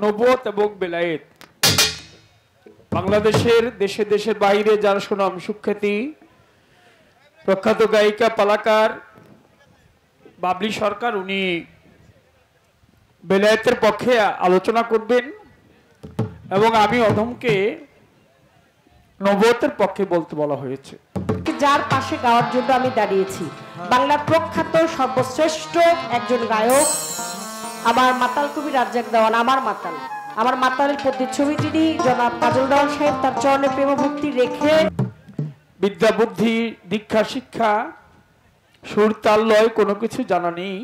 নবুয়ত এবং বেলায়েত বাংলাদেশের দেশে দেশের বাইরে যার সুনাম সুখ্যাতি প্রখ্যাত গায়িকা পালাকার বাবলি সরকার উনি বেলায়েতের পক্ষে আলোচনা করবেন এবং আমি অধমকে নবুয়তের পক্ষে বলতে বলা হয়েছে। যার পাশে গাওয়ার জন্য আমি দাঁড়িয়েছি, বাংলার প্রখ্যাত সর্বশ্রেষ্ঠ একজন গায়ক আমার মাতাল কবি রাজ্জাক দেওয়ান, আমার মাতালের প্রতিচ্ছবি যিনি জনাব কাজল দেওয়ান সাহেব, তার চরণে প্রেম ভক্তি রেখে বিদ্যা বুদ্ধি দীক্ষা শিক্ষা সুর তাল লয় কোনো কিছু জানা নেই,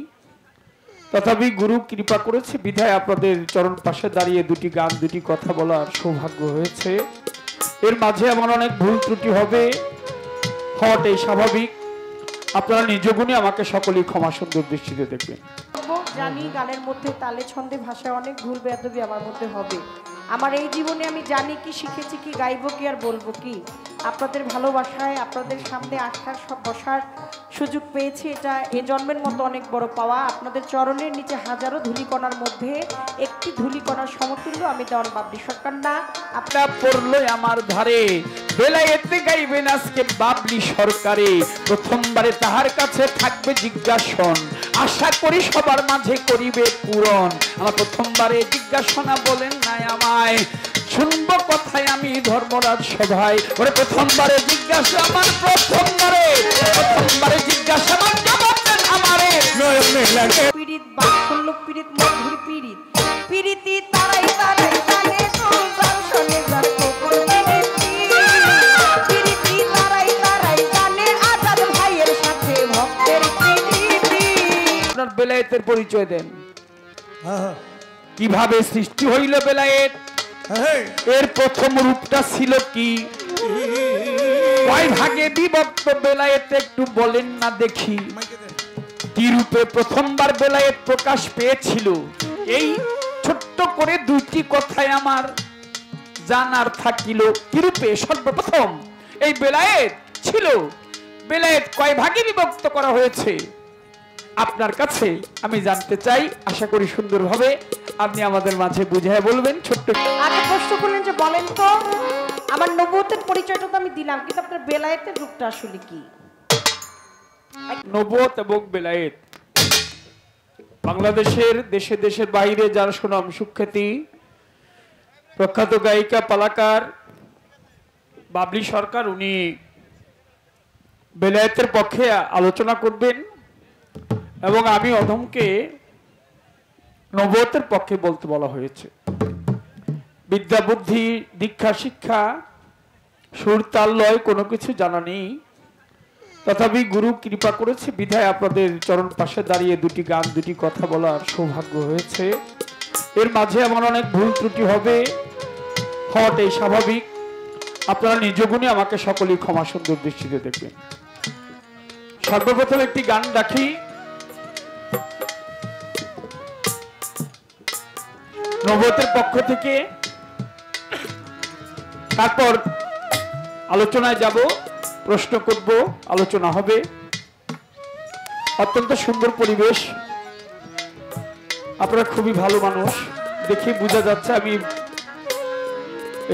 তথাপি গুরু কৃপা করেছে বিধায় আপনাদের চরণ পাশে দাঁড়িয়ে দুটি গান দুটি কথা বলার সৌভাগ্য হয়েছে। এর মাঝে আমার অনেক ভুল ত্রুটি হবে, হওয়াটাই স্বাভাবিক। আপনারা নিজ গুণে আমাকে সকলেই ক্ষমা সুন্দর দৃষ্টিতে দেখবেন। জানি গানের মধ্যে তালে ছন্দে ভাষায় অনেক ভুল বেয়াদবি আমার মধ্যে হবে। আমার এই জীবনে আমি জানি কি শিখেছি কি গাইবো কি আর বলবো কি, আপনাদের ভালোবাসায় আপনাদের সামনে আসার সব বসার সুযোগ পেয়েছি, এটা এ জন্মের মতো অনেক বড় পাওয়া। আপনাদের চরণের নিচে হাজারো ধূলিকণার মধ্যে একটি ধূলিকণার সমতুল্য আমি দেওয়ান বাবলি সরকার না। আপনার পড়লো আমার ধারে বেলায়েতে গাইবেন আজকে বাবলি সরকারে, প্রথমবারে তাহার কাছে থাকবে জিজ্ঞাসন, আশা করি সবার মাঝে করিবে পূরণ। আমার প্রথমবারে জিজ্ঞাসনা বলেন নাই আমায়, শুনবো কথায় আমি ধর্মরাজ সভায়। ওরে প্রথমবারে জিজ্ঞাসা আমার প্রথমবারে জিজ্ঞাসা আমার জবাব দেন আমারে। পীড়িত বাৎসল্য পীড়িত মধুর পীড়িত পীড়িতি তারাই তারাই জানে তোর শোনে যার কোপন পীড়িতি তারাই তারাই জানে আজাদ ভাইয়ের সাথে ভক্তের পীড়িতি। আপনার বেলায়েতের পরিচয় দেন, কিভাবে সৃষ্টি হইল বেলায়েত, এর প্রথম রূপটা ছিল কি, কয় ভাগে বিভক্ত বেলায়েত একটু বলেন না দেখি, কি রূপে প্রথমবার বেলায়েত প্রকাশ পেয়েছিল, এই ছোট্ট করে দুইটি কথায় আমার জানার থাকিল। কি রূপে সর্বপ্রথম এই বেলায়েত ছিল, বেলায়েত কয় ভাগে বিভক্ত করা হয়েছে আপনার কাছে আমি জানতে চাই। আশা করি সুন্দরভাবে আপনি আমাদের মাঝে বুঝিয়ে বলবেন। ছোট্ট আগে প্রশ্ন করলেন যে বলেন তো আমার নবুয়তের পরিচয়টা তো আমি দিলাম, কিন্তু আপনার বেলায়েতের রূপটা আসলে কি? নবুয়ত এবং বেলায়েত বাংলাদেশের দেশে দেশের বাইরে যার সুনাম সুখ্যাতি প্রখ্যাত গায়িকা পালাকার বাবলি সরকার উনি বেলায়েতের পক্ষে আলোচনা করবেন এবং আমি অধমকে নবুয়তের পক্ষে বলতে বলা হয়েছে। বিদ্যা বুদ্ধি দীক্ষা শিক্ষা সুর তাল লয় কোনো কিছু জানা নেই, তথাপি গুরু কৃপা করেছে বিধায় আপনাদের চরণ পাশে দাঁড়িয়ে দুটি গান দুটি কথা বলার সৌভাগ্য হয়েছে। এর মাঝে আমার অনেক ভুল ত্রুটি হবে, হওয়াটাই স্বাভাবিক। আপনারা নিজ গুণে আমাকে সকলেই ক্ষমা সুন্দর দৃষ্টিতে দেখবেন। সর্বপ্রথম একটি গান রাখি, নবুয়তের পক্ষ থেকে, তারপর আলোচনায় যাব, প্রশ্ন করব, আলোচনা হবে। অত্যন্ত সুন্দর পরিবেশ, আপনারা খুবই ভালো মানুষ, দেখে বোঝা যাচ্ছে। আমি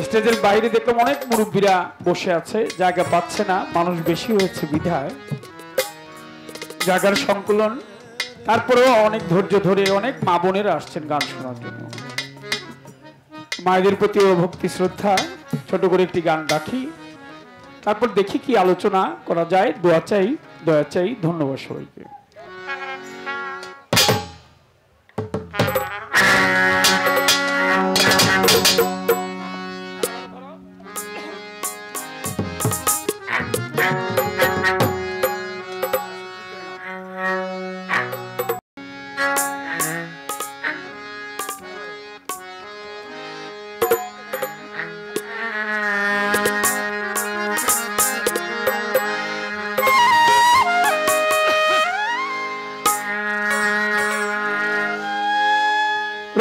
স্টেজের বাইরে দেখলাম অনেক মুরব্বীরা বসে আছে, জায়গা পাচ্ছে না, মানুষ বেশি হয়েছে বিধায় জায়গার সংকুলন। তারপরেও অনেক ধৈর্য ধরে অনেক মা বোনেরা আসছেন গান শোনার জন্য। মায়েদের প্রতি ভক্তি শ্রদ্ধা, ছোট করে একটি গান রাখি, তারপর দেখি কি আলোচনা করা যায়। দোয়া চাই, দয়া চাই। ধন্যবাদ সবাইকে।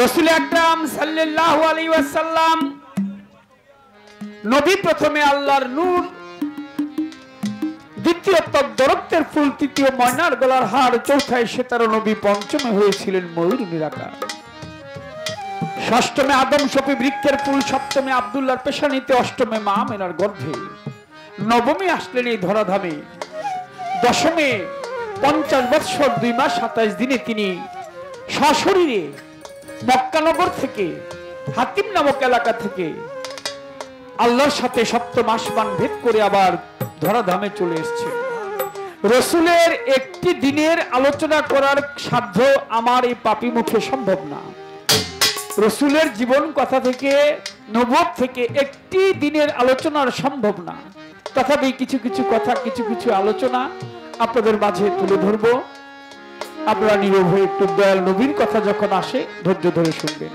রাসূল আকরাম সাল্লাল্লাহু আলাইহি ওয়াসাল্লাম নবী প্রথমে আল্লাহর নূর, দ্বিতীয় তদ্দরক্তের ফুল, তৃতীয় ময়নার গলার হার, চৌথায় সেতার নবী, পঞ্চমে হয়েছিলেন ময়ূর নিরাকার। ষষ্ঠমে আদম শফি বৃক্ষের ফুল, সপ্তমে আব্দুল্লাহর পেশানিতে, অষ্টমে মা মেনার গর্ভে, নবমী আসলেন এই ধরাধামে, দশমে 50 বৎসর 2 মাস 27 দিনে তিনি সশরীরে মক্কানগর থেকে হাতিম নামক এলাকা থেকে আল্লাহর সাথে সপ্তম আসমান ভেদ করে আবার ধরাধামে চলে এসেছে। রসুলের একটি দিনের আলোচনা করার সাধ্য আমার এই পাপী মুখে সম্ভব না। রসুলের জীবন কথা থেকে, নবুয়ত থেকে একটি দিনের আলোচনার সম্ভব না। তথাপি কিছু কিছু কথা, কিছু কিছু আলোচনা আপনাদের মাঝে তুলে ধরব। আপনারা নীরব হয়ে একটু দয়াল নবীর কথা যখন আসে ধৈর্য ধরে শুনবেন।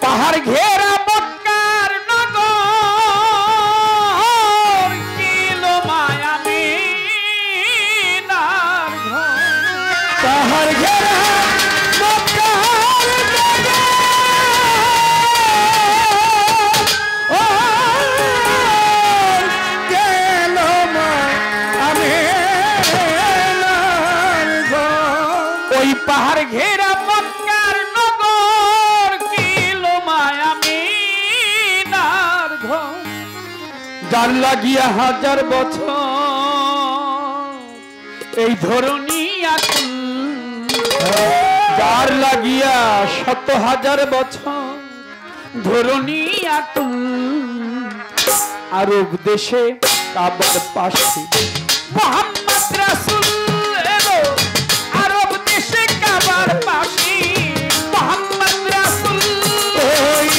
পাহাড় ঘেরা মক্কার নগর, কিলো মায়ামিনার ঘর। পাহাড় ঘেরা মক্কার নগর, কিলো মায়ামিনার ঘর। ওই পাহাড় ঘেরা মক্কার নগর, কিলো মায়ামিনার ঘর। যার লাগিয়া 1000 বছর এই ধরনী আকুল, যার লাগিয়া 100,000 বছর ধরনী আকুল। আরব দেশে কাবার পাশে মুহাম্মদ রাসূল এলো, আরব দেশে কাবার পাশে মুহাম্মদ রাসূল। ওই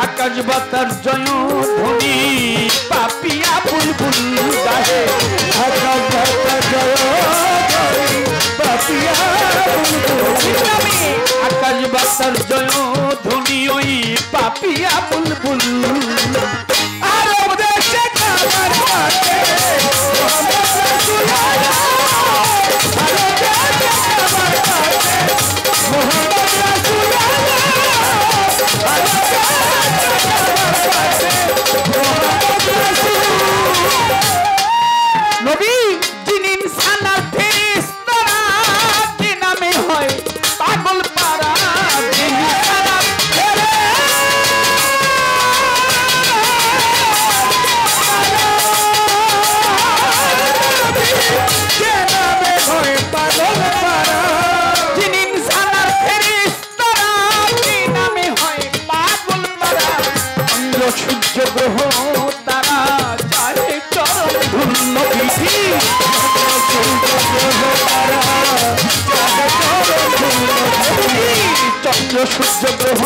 আকাশ বাতার জয় ধ্বনি, পাপিয়া বুলবুল গাহে। আকাশ বাতার জয় ধ্বনি, পাপিয়া বুলবুল। আকাশ বাতার জয় ধ্বনি, ওই পাপিয়া বুলবুল। আরব দেশে কাবার পাশে মুহাম্মদ রাসূল, আরব দেশে কাবার পাশে মুহাম্মদ রাসূল। নবী যিনি ইনসানার ফেরেশতারা, যে নামে হয় পাগল পারা। যিনি ইনসানার যে নামে হয় পাগল পারা। যিনি ইনসানার ফেরেশতারা, যে নামে হয় পাগল পারা। চন্দ্র সূর্য গ্রহ তারা চাহে চরণ ধুল। নবীজি চন্দ্র সূর্য গ্রহ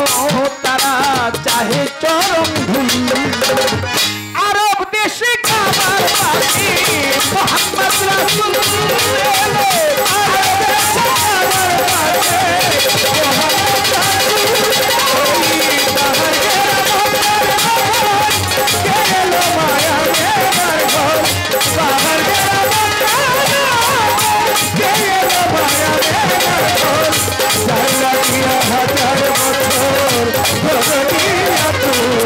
তারা চাহে চরণ ধুল। আরব দেশে কাবার পাশে মুহাম্মদ রাসূল এলো, আরব দেশে কাবার পাশে মুহাম্মদ রাসূল। গেলো মায়া মেনার ঘর, পাহাড় গেলো মায়া মেনার ঘর। যার লাগিয়া 1000 বছর ধরনী আকুল।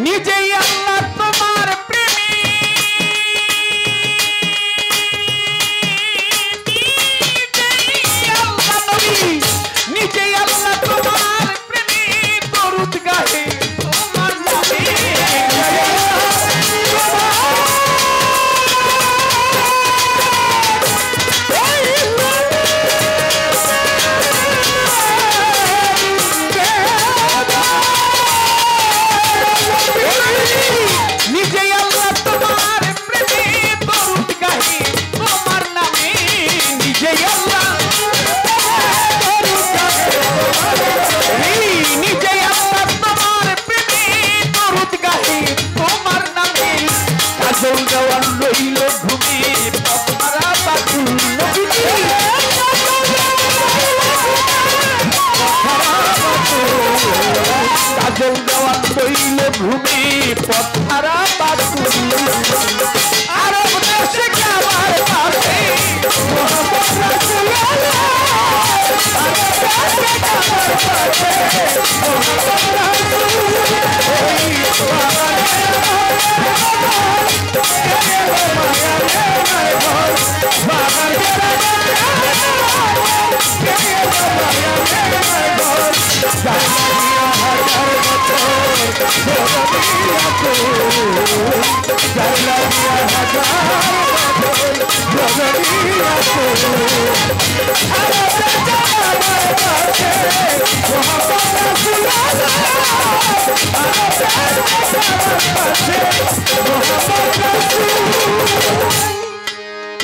নিজেই আল্লাহ তোমার প্রেমী নিজেই আল্লাহ তোমার প্রেমী দরুদ গাহে তোমার নামে নিজেই আল্লাহ তোমার প্রেমে দরুদ গাহি তোমার নামে নিজেই আল্লাহ নিজেই আল্লাহ তোমার প্রেমে দরুদ গাহি তোমার নামে কাজল দেওয়ার রইল ঘুমে পথহারা বাতুল নবীজি কাজল দেওয়ার রইল ঘুমে পথহারা বাতুল আরব দেশে কাবার পাশে মোহাম্মদ রাসূলুল্লাহ আরব দেশে কাবার পাশে মোহাম্মদ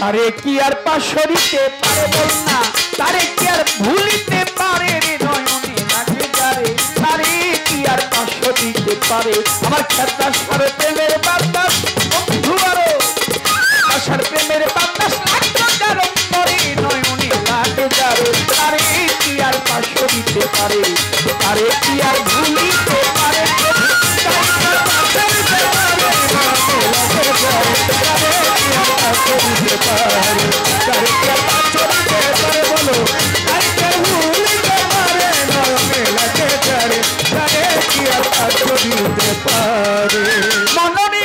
তারে কি আর পাশরিতে পারে বল না তারে কি আর ভুলিতে পারে রে নয়নে লাগে যারে তারে কি আর পাশরিতে পারে আমার খেতা সারে প্রেমের বাতাস বন্ধু আরো আশার প্রেমের বাতাস লাগতো যারে পরে নয়নে লাগে যারে তারে কি আর পাশরিতে পারে তারে কি আর ভুলিতে পারে মননে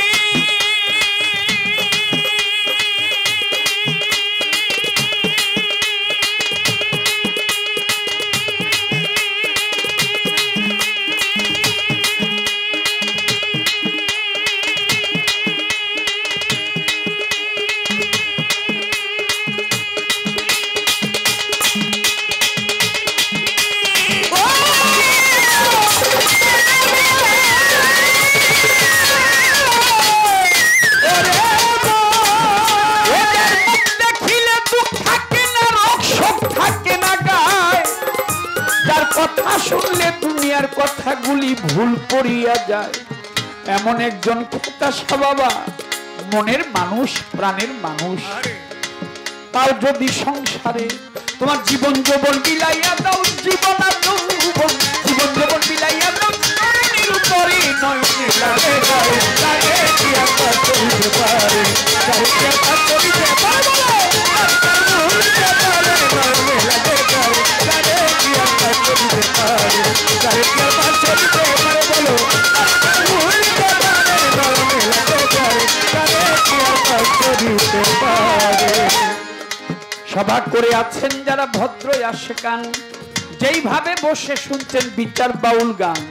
কথা শুনলে দুনিয়ার কথাগুলি ভুল করিয়া যায় এমন একজন খেতাসা বাবা মনের মানুষ প্রাণের মানুষ তাও যদি সংসারে তোমার জীবন যৌবন বিলাইয়া দাও জীবন আর যৌবন জীবন যৌবন বিলাইয়া দাও নয়নের উপরে নয়নে লাগে লাগে কি আর করিতে পারে কি আর করিতে পারে সভা করে আছেন যারা ভদ্র আশেকান যেইভাবে বসে শুনছেন বিচার বাউল গান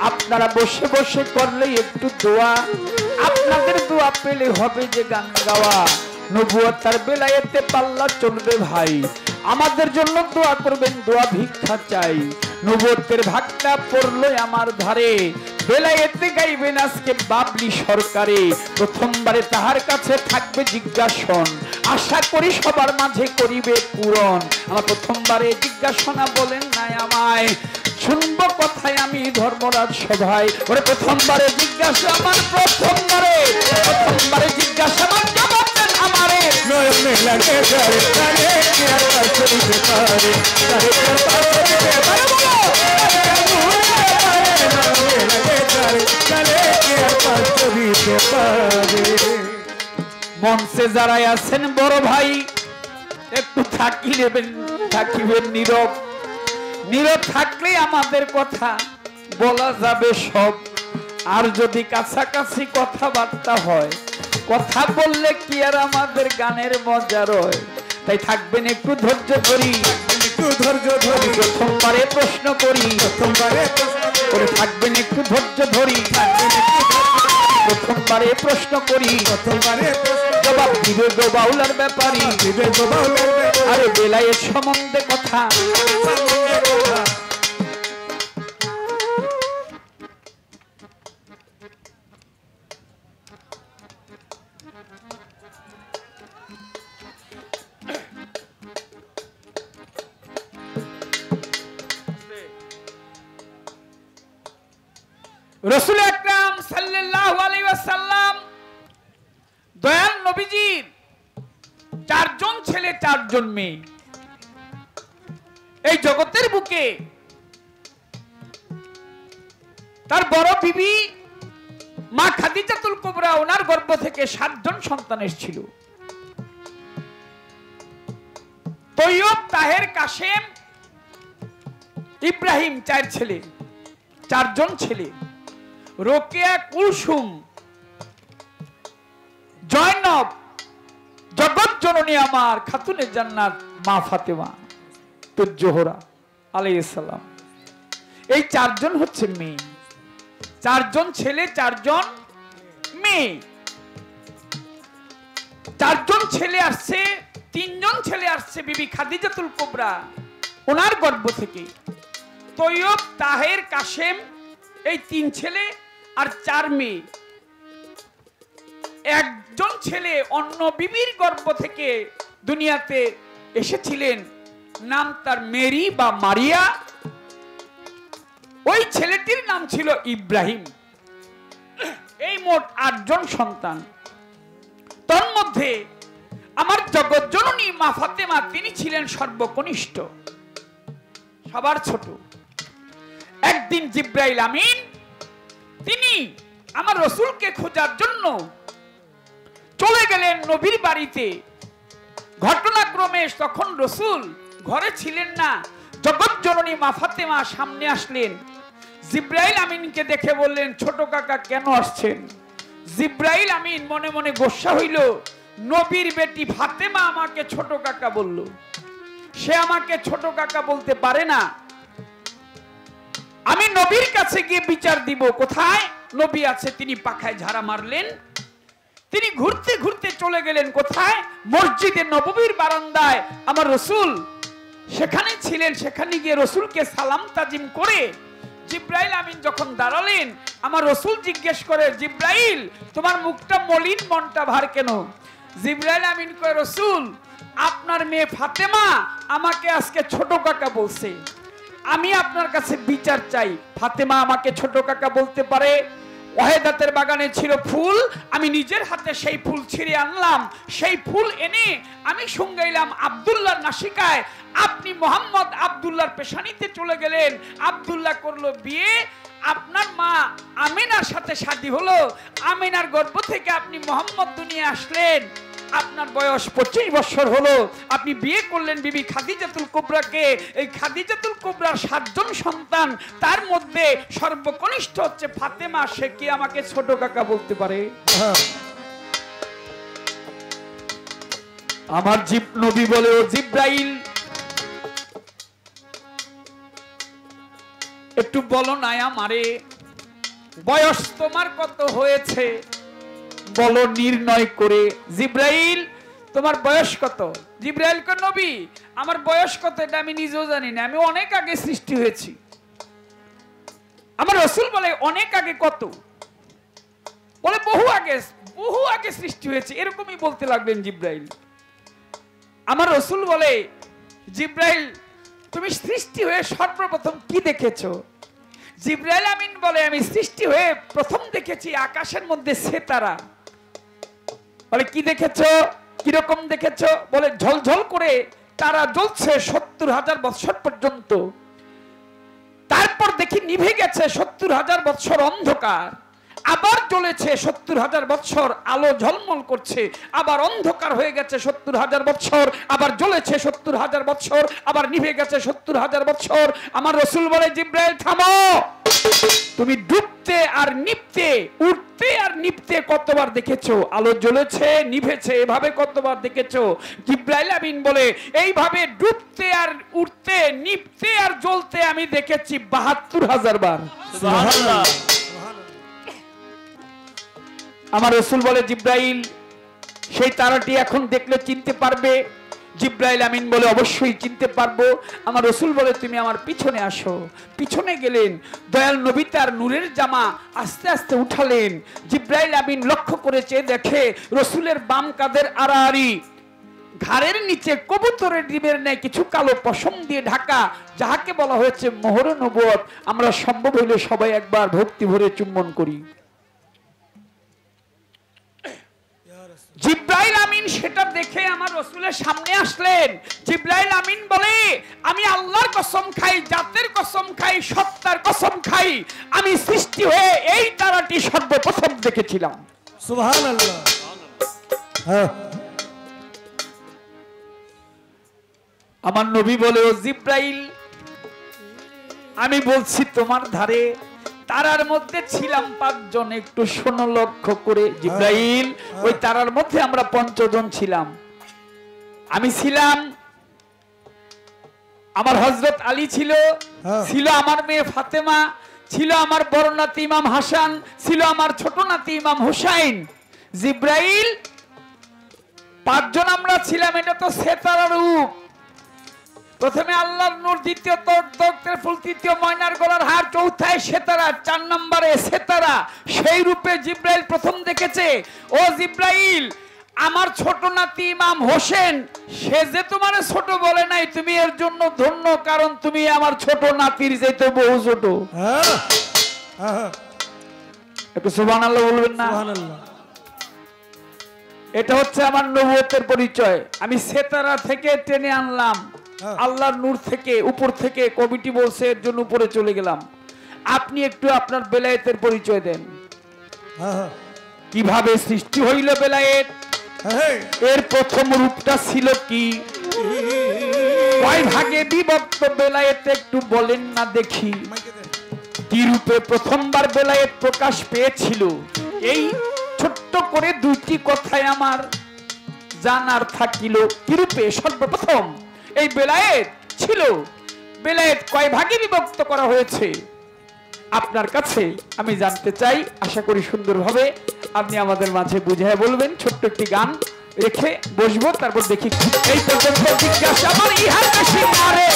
আপনারা বসে বসে করলে একটু দোয়া আপনাদের দোয়া পেলে হবে যে গান গাওয়া নবুয়তার বেলায়েতে পাল্লা চলবে ভাই আমাদের জন্য দোয়া করবেন দোয়া ভিক্ষা চাই নবুয়তের ভাগটা পড়লো আমার ধারে বেলায়েতে গাইবেন আজকে বাবলি সরকারে প্রথমবারে তাহার কাছে থাকবে জিজ্ঞাসন আশা করি সবার মাঝে করিবে পূরণ আমার প্রথমবারে জিজ্ঞাসনা বলেন নাই আমায় শুনবো কথায় আমি ধর্মরাজ সভায় ওরে প্রথমবারে জিজ্ঞাসা আমার প্রথমবারে জিজ্ঞাসা আমার জবাব দেন আমারে নয়নে লাগে যারে তারে কি আর করিতে পারে তারে কি আর করিতে পারে মঞ্চে যারা আছেন বড় ভাই একটু থাকিবেন নীরব নীরব থাকলে আমাদের কথা বলা যাবে সব, আর যদি কাছাকাছি কথাবার্তা হয়, কথা বললে কি আর আমাদের গানের মজা রয়। তাই থাকবেন একটু ধৈর্য ধরি, প্রথমবারে প্রশ্ন করি, থাকবেন একটু ধৈর্য ধরি, প্রথমবারে প্রশ্ন করি, জবাব দিবে গো বাউলার ব্যাপারী, আরে বেলায়েত সম্বন্ধে কথা। রাসূল আকরাম সাল্লাল্লাহু আলাইহি ওয়াসাল্লাম দয়াল নবীজির 4 জন ছেলে 4 জন মেয়ে। এই জগতের বুকে তার বড় বিবি মা খাদিজাতুল কুবরা, ওনার গর্ভ থেকে 7 জন সন্তান এসেছিল। তৈয়ব, তাহের, কাসেম, ইব্রাহিম 4 ছেলে, 4 জন ছেলে। রোকেয়া, কুলসুম, জয়নব, জগৎ জননী আমার খাতুনে জান্নাত মা ফাতেমা তো জোহরা আলাইহিস সালাম। এই 4 জন হচ্ছে মেয়ে, 4 জন ছেলে 4 জন মেয়ে। 4 জন ছেলে আসছে, 3 জন ছেলে আসছে বিবি খাদিজাতুল কুবরা ওনার গর্ভ থেকে। তৈয়ব, তাহের, কাসেম এই 3 ছেলে আর 4 মেয়ে। 1 জন ছেলে অন্য বিবির গর্ভ থেকে দুনিয়াতে এসেছিলেন, নাম তার মেরি বা মারিয়া। ওই ছেলেটির নাম ছিল ইব্রাহিম। এই মোট 8 জন সন্তান। তার মধ্যে আমার জগৎ জননী মা ফাতেমা তিনি ছিলেন সর্বকনিষ্ঠ, সবার ছোট। একদিন জিব্রাইল আমিন তিনি আমার রাসূলকে খোঁজার জন্য চলে গেলেন নবীর বাড়িতে। ঘটনাক্রমে তখন রাসূল ঘরে ছিলেন না। জগৎ জননী মা ফাতেমা সামনে আসলেন। জিব্রাইল আমিনকে দেখে বললেন, ছোট কাকা কেন আসছেন? জিব্রাইল আমিন মনে মনে গোসা হইল, নবীর বেটি ফাতেমা আমাকে ছোট কাকা বলল, সে আমাকে ছোট কাকা বলতে পারে না। আমি নবীর কাছে গিয়ে বিচার দিব, কোথায় নবী আছে? তিনি পাখায় ঝাড়া মারলেন। তিনি ঘুরতে ঘুরতে চলে গেলেন কোথায়? মসজিদে নববীর বারান্দায় আমার রাসূল সেখানে ছিলেন। সেখানে গিয়ে রাসূলকে সালাম তাজিম করে জিব্রাইল আমিন যখন দাঁড়ালেন, আমার রাসূল জিজ্ঞেস করে, জিব্রাইল তোমার মুখটা মলিন, মনটা ভার কেন? জিব্রাইল আমিন কয়, রাসূল আপনার মেয়ে ফাতেমা আমাকে আজকে ছোট কাকা বলছে, আমি আপনার কাছে বিচার চাই। ফাতেমা আমাকে ছোট কাকা বলতে পারে? ওয়াহেদাতের বাগানে ছিল ফুল, আমি নিজের হাতে সেই ফুল ছিঁড়ে আনলাম, সেই ফুল এনে আমি সঙ্গাইলাম আব্দুল্লাহর নাসিকায়। আপনি মোহাম্মদ আব্দুল্লাহর পেশানিতে চলে গেলেন, আব্দুল্লাহ করলো বিয়ে, আপনার মা আমিনার সাথে শাদী হলো, আমিনার গর্ভ থেকে আপনি মোহাম্মদ দুনিয়া আসলেন। আপনার বয়স 25 বছর হলো, আপনি বিয়ে করলেন বিবি খাদিজাতুল কুবরাকে। এই খাদিজাতুল কুবরার 7 জন সন্তান, তার মধ্যে সর্বকনিষ্ঠ হচ্ছে ফাতেমা। সে কি আমাকে ছোট কাকা বলতে পারে? আমার নবী বলে, ও জিব্রাইল একটু বলো না আমারে, বয়স তোমার কত হয়েছে বলো নির্ণয় করে। জিব্রাইল তোমার বয়স কত? জিব্রাইল কো নবী আমার বয়স কত এটা আমি নিজেও জানি না, আমি অনেক আগে সৃষ্টি হয়েছি। আমার রাসূল বলে, অনেক আগে কত? বলে বহু আগে সৃষ্টি হয়েছে। এরকমই বলতে লাগলেন জিব্রাইল। আমার রাসূল বলে, জিব্রাইল তুমি সৃষ্টি হয়ে সর্বপ্রথম কি দেখেছো? জিব্রাইল আমিন বলে, আমি সৃষ্টি হয়ে প্রথম দেখেছি আকাশের মধ্যে সিতারা। বলে কি দেখেছো? কিরকম দেখেছো? বলে ঝলঝল করে তারা জ্বলছে 70,000 বছর পর্যন্ত, তারপর দেখি নিভে গেছে 70,000 বছর অন্ধকার, আবার জ্বলেছে 70,000 বছর, আলো ঝলমল করছে, আবার অন্ধকার হয়ে গেছে 70,000 বছর, আবার জ্বলেছে 70,000 বছর, আবার নিভে গেছে 70,000 বছর। আমার রাসূল বলে, জিব্রাইল থামো, তুমি ডুবতে আর নিভতে, উঠতে আর নিভতে কতবার দেখেছো? আলো জ্বলেছে, নিভেছে, এভাবে কতবার দেখেছো? জিব্রাইল আমিন বলে, এইভাবে ডুবতে আর উঠতে, নিভতে আর জ্বলতে আমি দেখেছি 72,000 বার। সুবহানাল্লাহ। আমার রাসূল বলে, জিব্রাইল সেই তারাটি এখন দেখলে চিনতে পারবে? জিব্রাইল আমিন বলে, অবশ্যই চিনতে পারবো। আমার রাসূল বলে, তুমি আমার পিছনে আসো। পিছনে গেলেন, দয়াল নবী তার নূরের জামা আস্তে আস্তে উঠালেন। জিব্রাইল আমিন লক্ষ্য করেছে, দেখে রাসূলের বাম কাঁধের আড়াআড়ি ঘাড়ের নিচে কবুতরের ডিমের ন্যায় কিছু কালো পশম দিয়ে ঢাকা, যাহাকে বলা হয়েছে মোহর নবুয়ত। আমরা সম্ভব হইলে সবাই একবার ভক্তি ভরে চুম্বন করি। জিব্রাইল আমিন সেটা দেখে আমার রাসূলের সামনে আসলেন। জিব্রাইল আমিন বলে, আমি আল্লাহর কসম খাই, জাতের কসম খাই, সত্তার কসম খাই, আমি সৃষ্টি হয়ে এই তারাটি সর্বপ্রথম দেখেছিলাম। সুবহানাল্লাহ। হ্যাঁ। আমার নবী বলে, ও জিব্রাইল, আমি বলছি তোমার ধারে তারার মধ্যে ছিলাম 5 জন, একটু শোনো লক্ষ্য করে। জিব্রাইল, ওই তারার মধ্যে আমরা 5 জন ছিলাম। আমি ছিলাম, আমার হযরত আলী ছিল, ছিল আমার মেয়ে ফাতেমা, ছিল আমার বড় নাতি ইমাম হাসান, ছিল আমার ছোট নাতি ইমাম হুসাইন। জিব্রাইল, 5 জন আমরা ছিলাম, এটা তো সেতারার রূপ। প্রথমে আল্লাহর নূর, দ্বিতীয় তর্কের ফুল, তৃতীয় ময়নার গলার হার, চৌথায় সেতারা, 4 নম্বরে সেতারা। সেই রূপে জিব্রাইল প্রথম দেখেছে। ও জিব্রাইল, আমার ছোট নাতি ইমাম হোসেন, সে যে তোমার ছোট বলে নাই, তুমি এর জন্য ধন্য, কারণ তুমি আমার ছোট নাতির চাইতে বহু ছোট। একটু সুবহানাল্লাহ বলবেন না? সুবহানাল্লাহ। এটা হচ্ছে আমার নবুয়তের পরিচয়। আমি সেতারা থেকে টেনে আনলাম, আল্লাহর নূর থেকে, উপর থেকে। কমিটি বলছে এর জন্য উপরে চলে গেলাম। আপনি একটু আপনার বেলায়েতের পরিচয় দেন। কিভাবে সৃষ্টি হইল বেলায়েত? এর প্রথম রূপটা ছিল কি? কয় ভাগে বিভক্ত বেলায়েত একটু বলেন না দেখি। কি রূপে প্রথমবার বেলায়েত প্রকাশ পেয়েছিল? এই ছোট্ট করে 2টি কথায় আমার জানার থাকিল। কি রূপে সর্বপ্রথম এই বেলায়েত ছিল? বেলায়েত কয় ভাগে বিভক্ত করা হয়েছে? আপনার কাছে আমি জানতে চাই। আশা করি সুন্দরভাবে আপনি আমাদের মাঝে বুঝিয়ে বলবেন। ছোট্ট একটি গান রেখে বসবো, তারপর দেখি। এই পর্যন্ত জিজ্ঞাসা আমার ইহার বেশি মারে।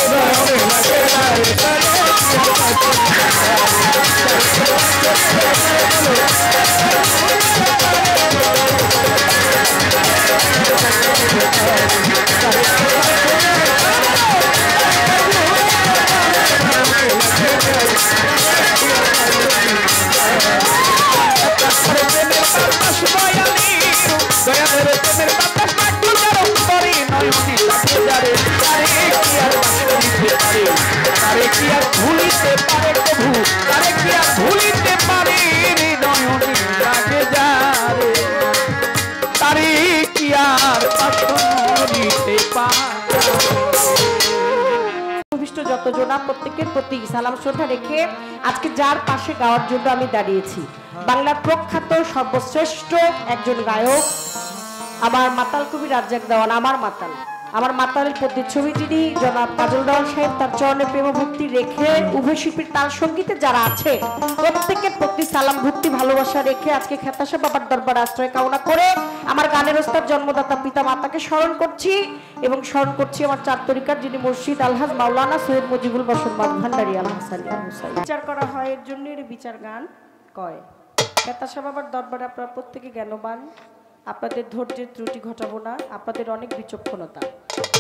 যতজনা প্রত্যেকের প্রতি সালাম শ্রদ্ধা রেখে আজকে যার পাশে গাওয়ার জন্য আমি দাঁড়িয়েছি, বাংলার প্রখ্যাত সর্বশ্রেষ্ঠ একজন গায়ক, আমার মাতাল কবি রাজ্জাক দেওয়ান, আমার মাতালের প্রতিচ্ছবি যিনি জনাব কাজল দেওয়ান সাহেব, তার চরণে প্রেম ভক্তি রেখে উভয় শিল্পীর তাল সঙ্গীতে যারা আছে প্রত্যেকের প্রতি সালাম ভক্তি ভালোবাসা রেখে আজকে খেতাশা বাবার দরবার আশ্রয় কামনা করে আমার গানের ওস্তাদ জন্মদাতা পিতা মাতাকে স্মরণ করছি এবং স্মরণ করছি আমার 4 তরিকার যিনি মুর্শিদ আলহাজ মাওলানা সৈয়দ মুজিবুল বশর ভান্ডারী আল হাসানী আল হুসাইন। বিচার করা হয় এর জন্য এর বিচার গান কয়। খেতাশা বাবার দরবারে আপনারা প্রত্যেকে জ্ঞানবান, আপনাদের ধৈর্যের ত্রুটি ঘটাবো না, আপনাদের অনেক বিচক্ষণতা।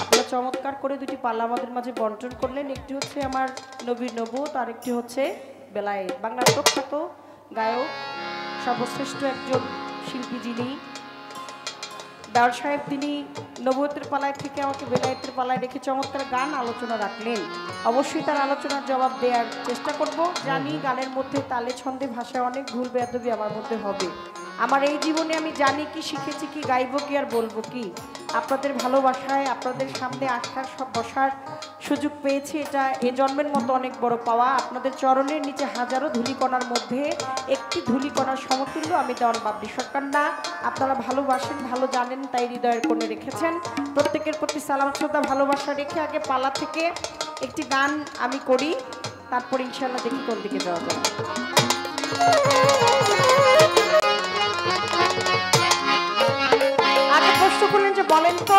আপনারা চমৎকার করে 2টি পাল্লা আমাদের মাঝে বন্টন করলেন। একটি হচ্ছে আমার নবীর নবুয়ত, আর একটি হচ্ছে বেলায়েত। বাংলার প্রখ্যাত গায়ক, সর্বশ্রেষ্ঠ একজন শিল্পী যিনি দেওয়ার সাহেব তিনি নবুয়তের পালায় থেকে আমাকে বেলায়েতের পালায় রেখে চমৎকার গান আলোচনা রাখলেন। অবশ্যই তার আলোচনার জবাব দেওয়ার চেষ্টা করব। জানি গানের মধ্যে তালে ছন্দে ভাষায় অনেক ভুল বেয়াদবি আমার মধ্যে হবে। আমার এই জীবনে আমি জানি কি শিখেছি কি গাইবো কি আর বলবো কি। আপনাদের ভালোবাসায় আপনাদের সামনে আসার সব বসার সুযোগ পেয়েছি, এটা এ জন্মের মতো অনেক বড় পাওয়া। আপনাদের চরণের নিচে হাজারো ধূলিকণার মধ্যে একটি ধূলিকণার সমতুল্য আমি দেওয়ান বাবলি সরকার না। আপনারা ভালোবাসেন, ভালো জানেন, তাই হৃদয়ের কোণে রেখেছেন। প্রত্যেকের প্রতি সালাম শ্রদ্ধা ভালোবাসা রেখে আগে পালা থেকে একটি গান আমি করি, তারপর ইনশাল্লাহ দেখি কোন দিকে যাওয়া যায়। আগে প্রশ্ন করলেন যে বলেন তো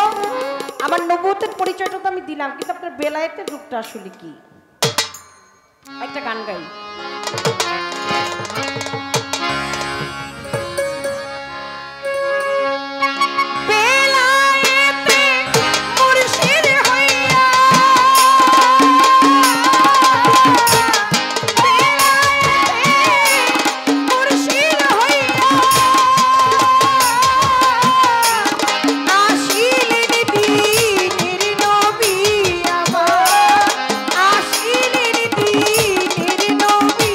আমার নবুয়তের পরিচয়টা তো আমি দিলাম, কিন্তু আপনার বেলায়েতের রূপটা আসলে কি? একটা গান গাই। নবী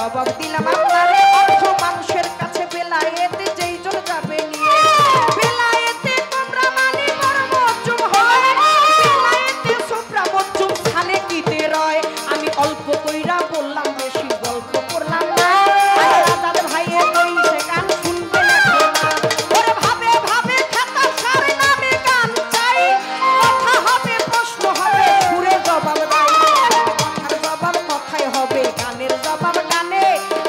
জবাব দিলাম আপনারে অর্থ মানুষের কাছে বেলায়েতে যেই জন যাবে নিয়ে বেলায়েতে তোমরা মানি বড় মজুম হয় বেলায়েতে সুপ্রা মজুম খালে কিতে রয় আমি অল্প কইরা বললাম বেশি গল্প করলাম না দাদা ভাইয়ে কইছে গান শুনবে না ওরে ভাবে ভাবে খাতা সারে নামে গান চাই কথা হবে প্রশ্ন হবে সুরে জবাব দাই কথার জবাব কথায় হবে গানের জবাব গানে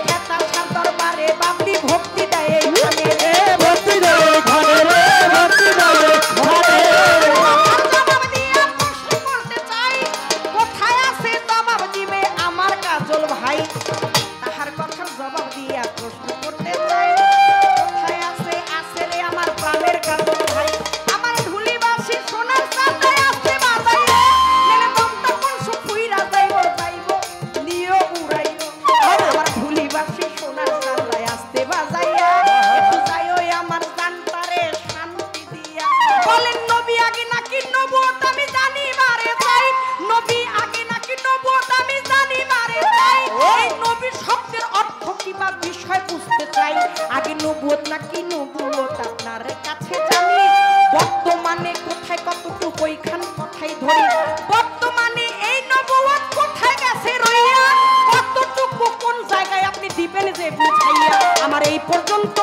খাতা সার দরবারে বাবলি ভক্তি দেয় এই গানে রে ভক্তি দেয় ঘরে রে ভক্তি দেয় ঘরে জবাব দিয়া প্রশ্ন করতে চাই কোথায় আছে জবাব দিবে আমার কাজল ভাই তাহার কথার জবাব দিয়া প্রশ্ন করতে চাই কোথায় আছে আছে রে আমার প্রাণের কাজল ভাই আমার ঢুলিবাসী সোনার চাঁদায় আছে বাজাইয়া মেলে বমটা কোন সুপুইরা যাইবো যাইবো নিও উড়াইও আমার ঢুলিবাসী সোনার চাঁদায় আসতে বাজাইয়া একটু যাইও আমার জানতারে শান্তি দিয়া বলেন নবী আগে নাকি নবুয়ত আমি জানি মারে চাই নবী আগে নাকি নবুয়ত আমি জানি মারে চাই এই নবী শব্দের অর্থ কি বা বিষয় বুঝতে চাই আগে নবুয়ত নাকি নবুয়ত আপনার কাছে জানি বর্তমানে কোথায় কতটুকু ওইখান কোথায় ধরি বর্তমানে এই নবুয়ত কোথায় গেছে রইয়া কতটুকু কোন জায়গায় আপনি দিবেন যে বুঝাইয়া আমার এই পর্যন্ত